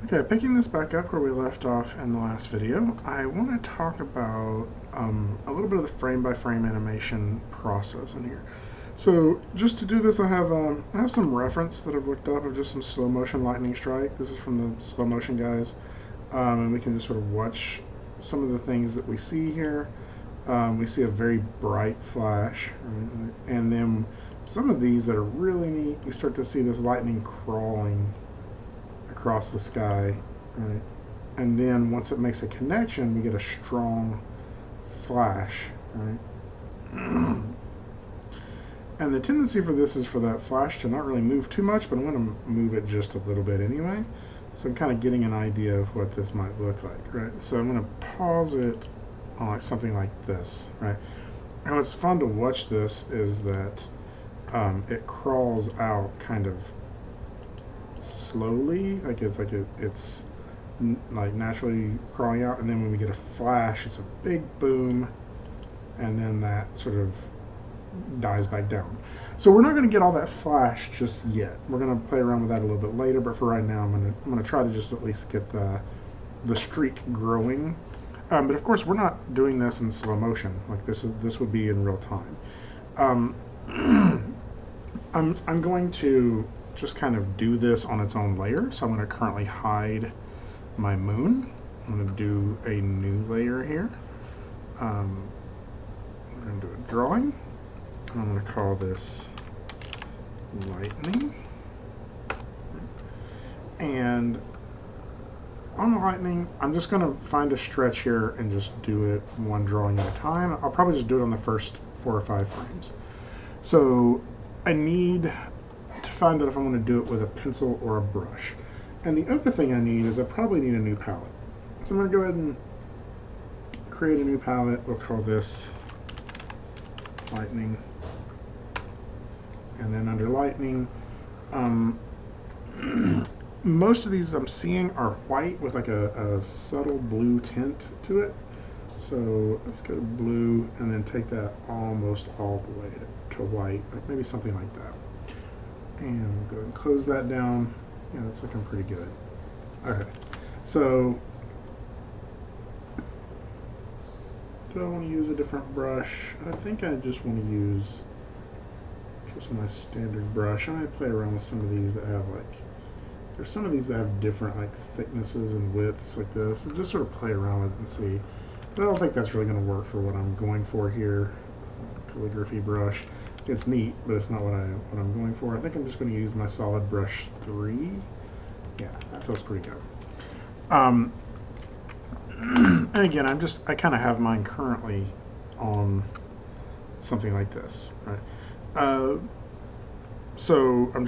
Okay, picking this back up where we left off in the last video, I want to talk about a little bit of the frame-by-frame animation process in here. So just to do this, I have some reference that I've looked up of just some slow motion lightning strike. This is from the slow motion guys, and we can just sort of watch some of the things that we see here. We see a very bright flash, right? And then some of these that are really neat. You start to see this lightning crawling across the sky, right? And then once it makes a connection, we get a strong flash, right? And the tendency for this is for that flash to not really move too much, but I'm going to move it just a little bit anyway. So I'm kind of getting an idea of what this might look like, right? So I'm going to pause it on like something like this, right? And what's fun to watch this is that it crawls out kind of slowly, it's like naturally crawling out, and then when we get a flash, it's a big boom, and then that sort of dies back down. So we're not going to get all that flash just yet. We're going to play around with that a little bit later, but for right now, I'm going to try to just at least get the streak growing. But of course, we're not doing this in slow motion. Like this would be in real time. I'm going to just kind of do this on its own layer. So I'm going to currently hide my moon. I'm going to do a new layer here. I'm going to do a drawing. I'm going to call this lightning. And on the lightning, I'm just going to find a stretch here and just do it one drawing at a time. I'll probably just do it on the first 4 or 5 frames. So I need to find out if I'm going to do it with a pencil or a brush. And the other thing I need is I probably need a new palette. So I'm going to go ahead and create a new palette. We'll call this lightning. And then under lightning, most of these I'm seeing are white with like a subtle blue tint to it. So let's go to blue and then take that almost all the way to white, like maybe something like that. And we'll go ahead and close that down. Yeah, that's looking pretty good. Okay, so do I want to use a different brush? I think I just want to use just my standard brush. I might play around with some of these that have there's some of these that have different like thicknesses and widths like this, and just sort of play around with it and see. But I don't think that's really going to work for what I'm going for here. Calligraphy brush. It's neat, but it's not what I'm going for. I think I'm just going to use my solid brush 3. Yeah, that feels pretty good. And again, I kind of have mine currently on something like this, right? So I'm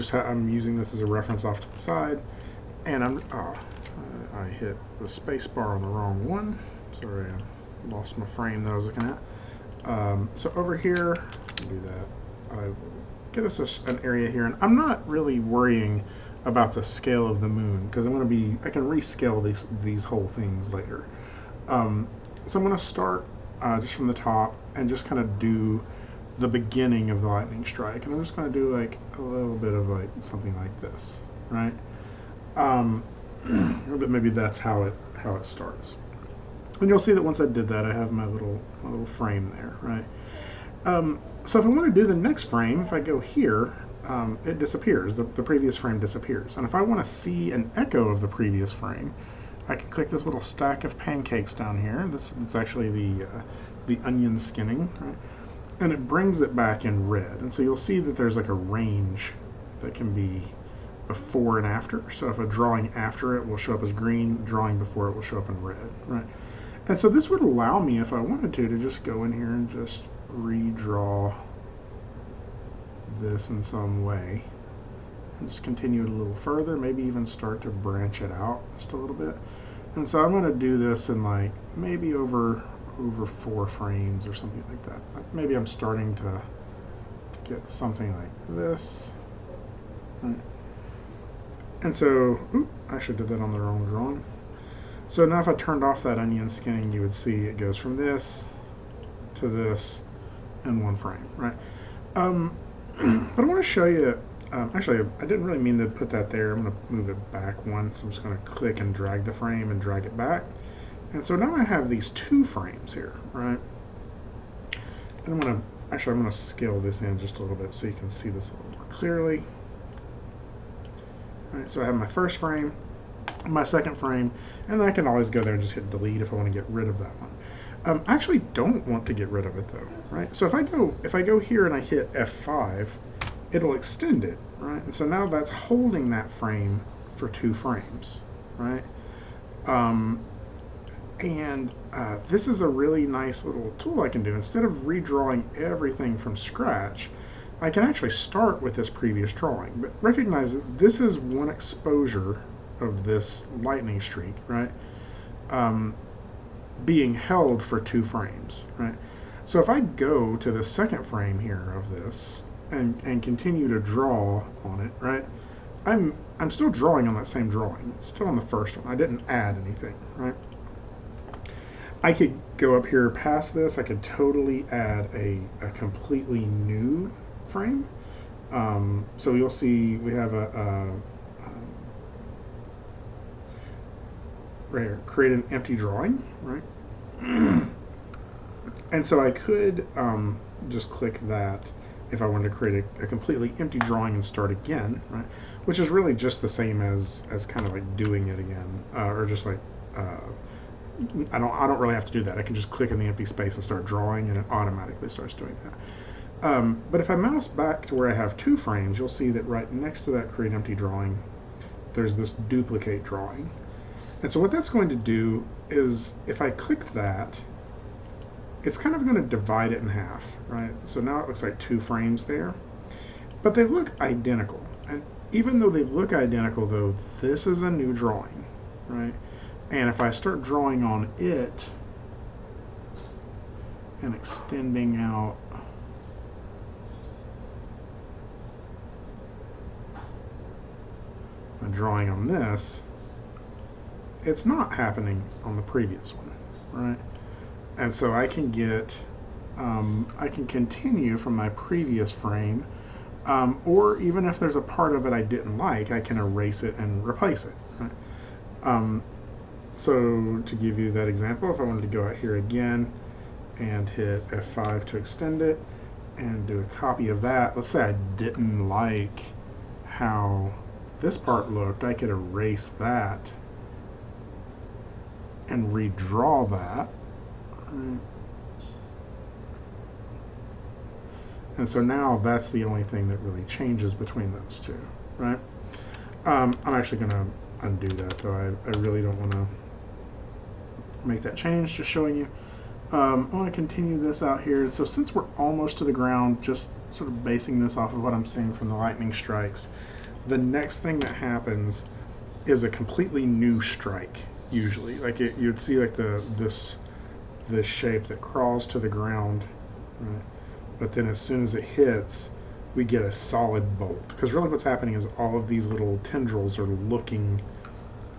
using this as a reference off to the side, and I hit the space bar on the wrong one. Sorry, I lost my frame that I was looking at. So over here, do that. I will get us an area here, and I'm not really worrying about the scale of the moon because I can rescale these whole things later. So I'm going to start just from the top and just kind of do the beginning of the lightning strike, and I'm just going to do like a little bit of like something like this, right? But maybe that's how it starts. And you'll see that once I did that, I have my little frame there, right? So if I want to do the next frame, if I go here, it disappears. The previous frame disappears. And if I want to see an echo of the previous frame, I can click this little stack of pancakes down here. That's actually the onion skinning, right? And it brings it back in red. And so you'll see that there's like a range that can be before and after. So if a drawing after it will show up as green, drawing before it will show up in red, right? And so this would allow me, if I wanted to just go in here and just redraw this in some way. And just continue it a little further, maybe even start to branch it out just a little bit. And so I'm going to do this in like maybe over 4 frames or something like that. Like maybe I'm starting to get something like this. Right. And so, I actually did that on the wrong drawing. So now if I turned off that onion skinning, you would see it goes from this to this in 1 frame, right? But I want to show you Actually, I didn't really mean to put that there. I'm going to move it back one. So I'm just going to click and drag the frame and drag it back. And so now I have these two frames here, right? And I'm going to scale this in just a little bit so you can see this a little more clearly. All right, so I have my first frame, my second frame, and then I can always go there and just hit delete if I want to get rid of that one. I actually don't want to get rid of it though, right? So if I go here and I hit F5, it'll extend it, right? And so now that's holding that frame for 2 frames, right? This is a really nice little tool I can do. Instead of redrawing everything from scratch, I can actually start with this previous drawing. But recognize that this is one exposure of this lightning streak, right? Being held for 2 frames, right? So if I go to the second frame here of this and continue to draw on it, right? I'm still drawing on that same drawing. It's still on the first one. I didn't add anything, right? I could go up here past this. I could totally add a completely new frame. So you'll see we have right here, create an empty drawing, right? And so I could just click that if I wanted to create a completely empty drawing and start again, right? Which is really just the same as kind of like doing it again, or just like I don't really have to do that. I can just click in the empty space and start drawing, and it automatically starts doing that. But if I mouse back to where I have 2 frames, you'll see that right next to that create empty drawing, there's this duplicate drawing. And so what that's going to do is, if I click that, it's kind of going to divide it in half, right? So now it looks like 2 frames there, but they look identical. And even though they look identical, though, this is a new drawing, right? And if I start drawing on it and extending out my drawing on this, it's not happening on the previous one, right? And so I can get, I can continue from my previous frame, or even if there's a part of it I didn't like, I can erase it and replace it, right? So to give you that example, if I wanted to go out here again and hit F5 to extend it and do a copy of that, let's say I didn't like how this part looked, I could erase that and redraw that. And so now that's the only thing that really changes between those two, right? I'm actually going to undo that, though. I really don't want to make that change, just showing you. I want to continue this out here. So since we're almost to the ground, just sort of basing this off of what I'm seeing from the lightning strikes, the next thing that happens is a completely new strike, usually. Like you'd see like this shape that crawls to the ground, right? But then as soon as it hits, we get a solid bolt. Because really what's happening is all of these little tendrils are looking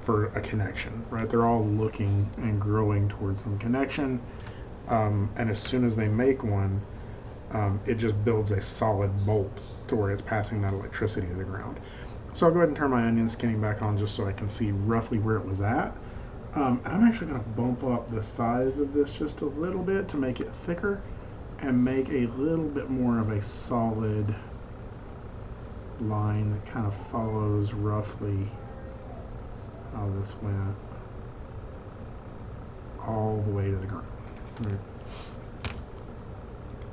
for a connection, right? They're all looking and growing towards some connection. And as soon as they make one, it just builds a solid bolt to where it's passing that electricity to the ground. So I'll go ahead and turn my onion skinning back on just so I can see roughly where it was at. I'm actually going to bump up the size of this just a little bit to make it thicker and make a little bit more of a solid line that kind of follows roughly how this went all the way to the ground. Right.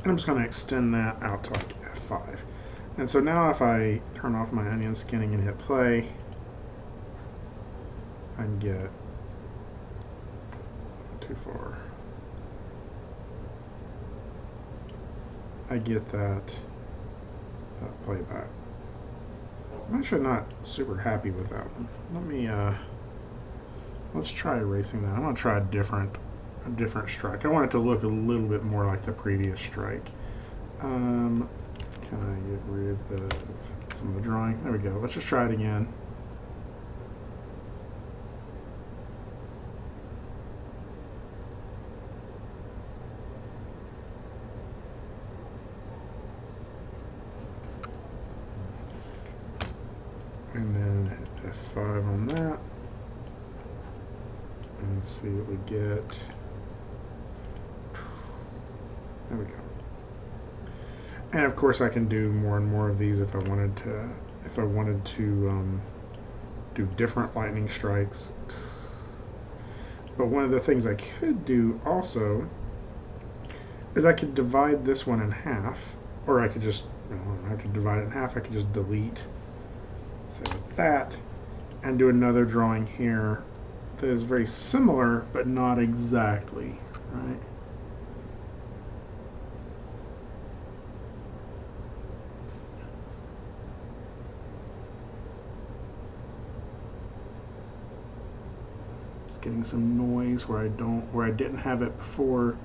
And I'm just going to extend that out to like F5. And so now if I turn off my onion skinning and hit play, I can get too far. I get that playback. I'm actually not super happy with that one. Let me let's try erasing that. I'm gonna try a different strike. I want it to look a little bit more like the previous strike. Can I get rid of some of the drawing? There we go. Let's just try it again. F5 on that. And let's see what we get. There we go. And of course I can do more and more of these if I wanted to. If I wanted to do different lightning strikes. But one of the things I could do also is I could divide this one in half, or I could just, I don't have to divide it in half, I could just delete, say like that, and do another drawing here that is very similar, but not exactly, right? Getting some noise where I didn't have it before,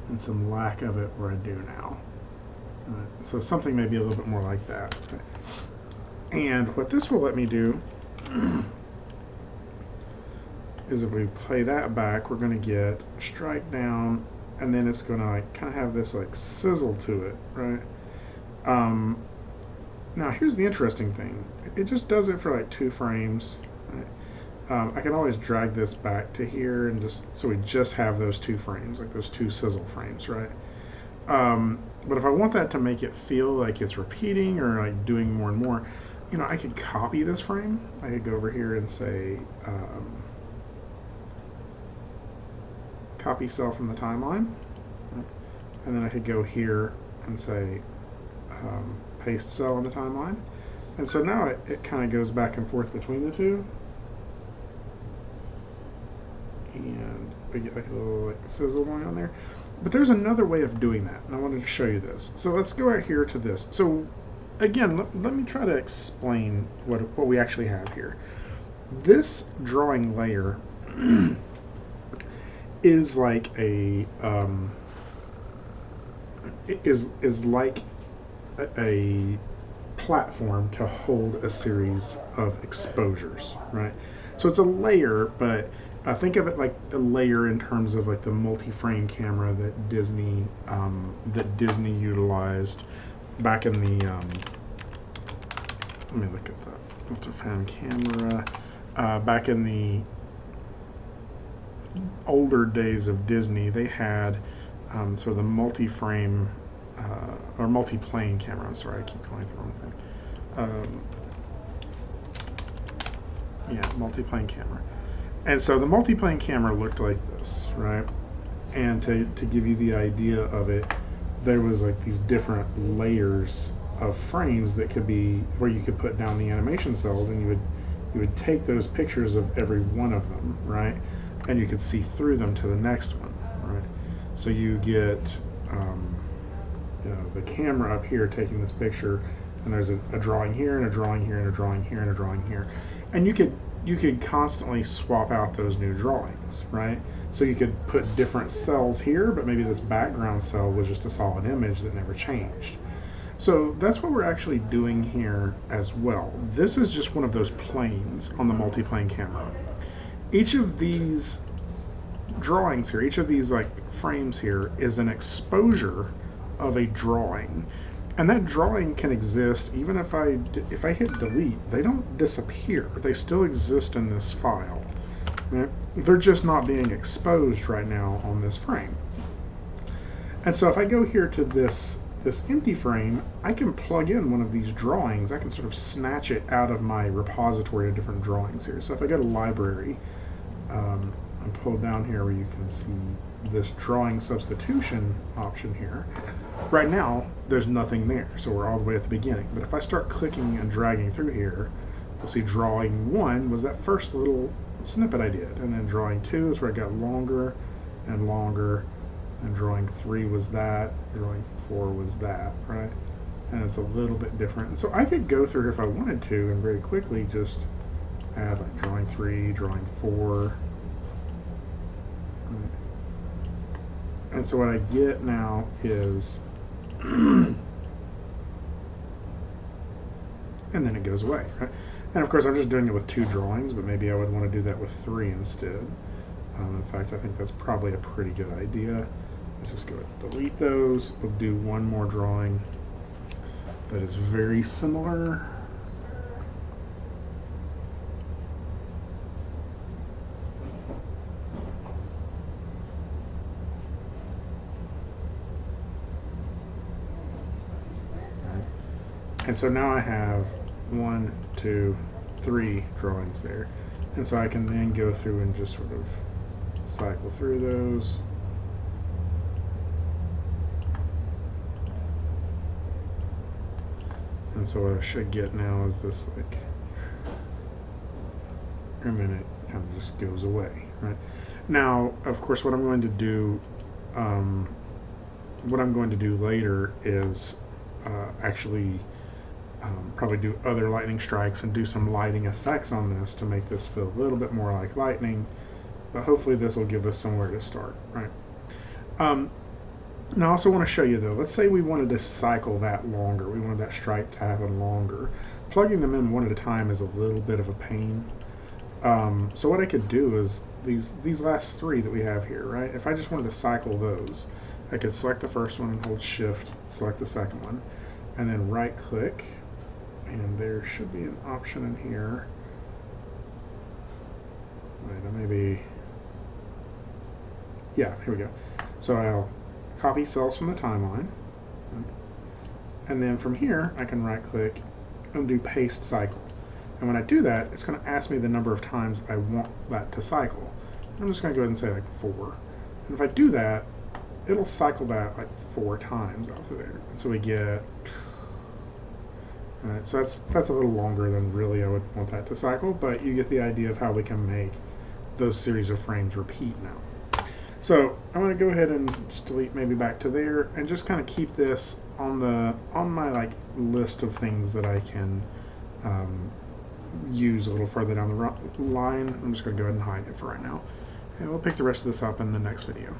and some lack of it where I do now. So something maybe a little bit more like that. And what this will let me do is if we play that back, we're going to get strike down, and then it's going to like kind of have this like sizzle to it, right? Now here's the interesting thing. It just does it for like 2 frames, right? I can always drag this back to here and just, so we just have those 2 frames, like those 2 sizzle frames, right? But if I want that to make it feel like it's repeating or like doing more and more, you know, I could copy this frame. I could go over here and say, copy cell from the timeline, right? And then I could go here and say, paste cell in the timeline. And so now it kind of goes back and forth between the 2. And we get like a little like sizzle going on there. But there's another way of doing that, and I wanted to show you this. So let's go out here to this. So again, let me try to explain what we actually have here. This drawing layer is like a is like a platform to hold a series of exposures, right? So it's a layer, but think of it like a layer in terms of like the multi-frame camera that Disney utilized back in the let me look at that multi-frame camera back in the older days of Disney. They had sort of the multi-frame or multi-plane camera. I'm sorry, I keep going through the wrong thing. Yeah, multi-plane camera. And so the multi-plane camera looked like this, right? And to give you the idea of it, there was like these different layers of frames that could be where you could put down the animation cells, and you would take those pictures of every one of them, right? And you could see through them to the next one, right? So you get you know, the camera up here taking this picture, and there's a drawing here, and a drawing here, and a drawing here, and a drawing here, and you could constantly swap out those new drawings, right? So you could put different cells here, but maybe this background cell was just a solid image that never changed. So that's what we're actually doing here as well. This is just one of those planes on the multi-plane camera. Each of these drawings here, each of these like frames here is an exposure of a drawing. And that drawing can exist even if I hit delete. They don't disappear. They still exist in this file. They're just not being exposed right now on this frame. And so if I go here to this empty frame, I can plug in one of these drawings. I can sort of snatch it out of my repository of different drawings here. So if I go to library and pull down here where you can see this drawing substitution option here, right now there's nothing there, so we're all the way at the beginning. But if I start clicking and dragging through here, you'll see drawing 1 was that first little snippet I did, and then drawing 2 is where it got longer and longer, and drawing 3 was that, drawing 4 was that, right? And it's a little bit different. And so I could go through if I wanted to and very quickly just add like drawing 3, drawing 4. And so what I get now is, and then it goes away, right? And of course I'm just doing it with 2 drawings, but maybe I would want to do that with 3 instead. In fact, I think that's probably a pretty good idea. Let's just go ahead and delete those. We'll do one more drawing that is very similar. And so now I have 1, 2, 3 drawings there. And so I can then go through and just sort of cycle through those. And so what I should get now is this, like, and then it kind of just goes away, right? Now, of course, what I'm going to do later is actually probably do other lightning strikes and do some lighting effects on this to make this feel a little bit more like lightning, but hopefully this will give us somewhere to start, right? Now I also want to show you though, let's say we wanted to cycle that longer, we wanted that strike to happen longer. Plugging them in one at a time is a little bit of a pain. So what I could do is these last 3 that we have here, right? If I just wanted to cycle those, I could select the first one and hold shift, select the second one, and then right click, and there should be an option in here. Wait, maybe, yeah, here we go. So I'll copy cells from the timeline, and then from here I can right click and do paste cycle. And when I do that, it's going to ask me the number of times I want that to cycle. I'm just going to go ahead and say like 4. And if I do that, it'll cycle that like 4 times out through there. And so we get, so that's a little longer than really I would want that to cycle, but you get the idea of how we can make those series of frames repeat now. So I'm going to go ahead and just delete maybe back to there and just kind of keep this on my like list of things that I can use a little further down the line. I'm just going to go ahead and hide it for right now. And we'll pick the rest of this up in the next video.